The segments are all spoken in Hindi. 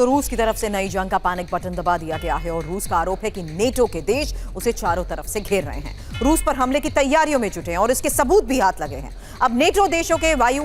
तो रूस की तरफ से नई जंग का पैनिक बटन दबा दिया गया है और रूस का आरोप है कि नेटो के देश उसे चारों तरफ से घेर रहे हैं। रूस पर हमले की तैयारियों में जुटे हैं और इसके सबूत भी हाथ लगे हैं। अब नेटो देशों के वायु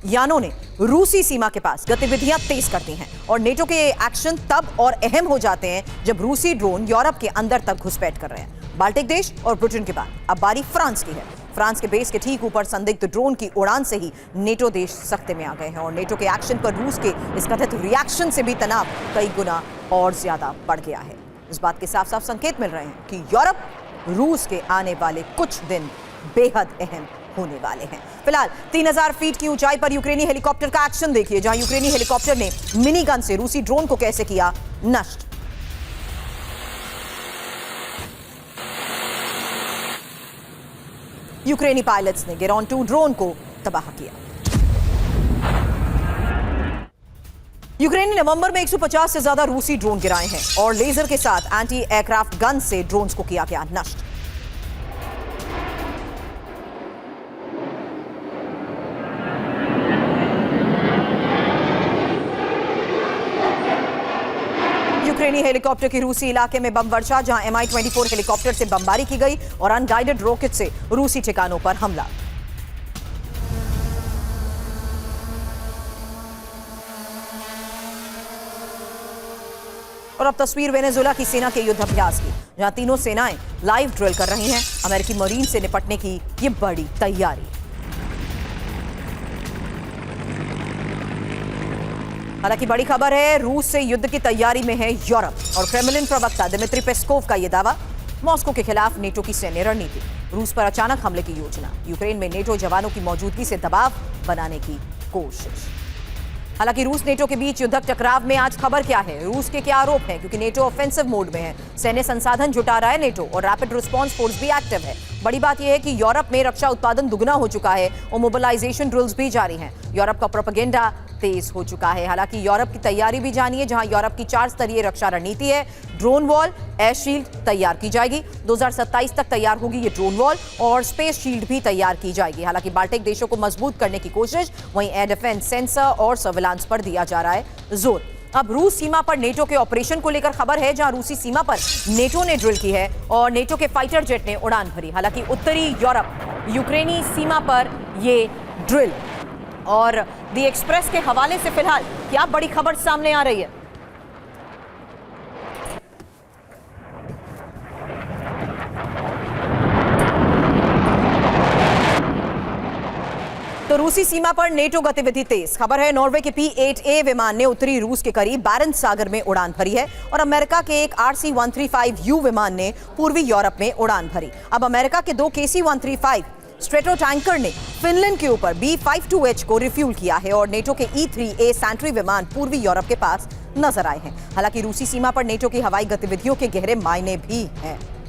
यानों ने रूसी सीमा के पास गतिविधियां तेज कर दी हैं और नेटो के एक्शन तब और अहम हो जाते हैं जब रूसी ड्रोन यूरोप के अंदर तक घुसपैठ कर रहे हैं। बाल्टिक देश और ब्रिटेन के बाद अब बारी फ्रांस की है। फ्रांस के बेस के ठीक ऊपर संदिग्ध ड्रोन की उड़ान से ही नेटो देश सख्ते में आ गए हैं और नेटो के एक्शन पर रूस के इस कथित रिएक्शन से भी तनाव कई गुना और ज्यादा बढ़ गया है। इस बात के साफ साफ संकेत मिल रहे हैं कि यूरोप रूस के आने वाले कुछ दिन बेहद अहम होने वाले हैं। फिलहाल 3000 फीट की ऊंचाई पर यूक्रेनी हेलीकॉप्टर का एक्शन देखिए, जहां यूक्रेनी हेलीकॉप्टर ने मिनी गन से रूसी ड्रोन को कैसे किया नष्ट। यूक्रेनी पायलट्स ने गेरॉन 2 ड्रोन को तबाह किया। यूक्रेन ने नवंबर में 150 से ज्यादा रूसी ड्रोन गिराए हैं और लेजर के साथ एंटी एयरक्राफ्ट गन से ड्रोन्स को किया गया नष्ट। यूक्रेनी हेलीकॉप्टर की रूसी इलाके में बम वर्षा, जहां Mi-24 हेलीकॉप्टर से बमबारी की गई और अनगाइडेड रॉकेट से रूसी ठिकानों पर हमला। और अब तस्वीर वेनेजुएला की सेना के युद्ध अभ्यास की, जहां तीनों सेनाएं लाइव ड्रिल कर रही हैं अमेरिकी मरीन से निपटने की ये बड़ी तैयारी। हालांकि बड़ी खबर है, रूस से युद्ध की तैयारी में है यूरोप और क्रेमलिन प्रवक्ता दिमित्री पेस्कोव का यह दावा। मॉस्को के खिलाफ नेटो की सैन्य रणनीति, रूस पर अचानक हमले की योजना, यूक्रेन में नेटो जवानों की मौजूदगी से दबाव बनाने की कोशिश। हालांकि रूस नेटो के बीच युद्धक टकराव में आज खबर क्या है, रूस के क्या आरोप हैं, क्योंकि नेटो ऑफेंसिव मोड में है, सैन्य संसाधन जुटा रहा है नेटो और रैपिड रिस्पांस फोर्स भी एक्टिव है। बड़ी बात यह है कि यूरोप में रक्षा उत्पादन दुगना हो चुका है और मोबिलाइजेशन ड्रिल्स भी जारी हैं। यूरोप का प्रोपेगेंडा तेज हो चुका है। हालांकि यूरोप की तैयारी भी जानिए, जहां यूरोप की 4 स्तरीय रक्षा रणनीति है। ड्रोन वॉल, एयर शील्ड तैयार की जाएगी, 2027 तक तैयार होगी ये ड्रोन वॉल और स्पेस शील्ड भी तैयार की जाएगी। हालांकि बाल्टिक देशों को मजबूत करने की कोशिश, वहीं एयर डिफेंस, सेंसर और सर्विलांस पर दिया जा रहा है जोर। अब रूस सीमा पर नेटो के ऑपरेशन को लेकर खबर है, जहां रूसी सीमा पर नेटो ने ड्रिल की है और नेटो के फाइटर जेट ने उड़ान भरी। हालांकि उत्तरी यूरोप यूक्रेनी सीमा पर ये ड्रिल और दी एक्सप्रेस के हवाले से फिलहाल क्या बड़ी खबर सामने आ रही है। तो रूसी सीमा पर नेटो गतिविधि तेज। खबर है, नॉर्वे के P-8A विमान ने उत्तरी रूस के करीब बैरेंट्स सागर में उड़ान भरी है और अमेरिका के एक RC-135U विमान ने पूर्वी यूरोप में उड़ान भरी। अब अमेरिका के 2 KC-135 स्ट्रेटो टैंकर ने फिनलैंड के ऊपर B-52H को रिफ्यूल किया है और नेटो के E-3A सैंट्री विमान पूर्वी यूरोप के पास नजर आए हैं। हालांकि रूसी सीमा पर नेटो की हवाई गतिविधियों के गहरे मायने भी हैं।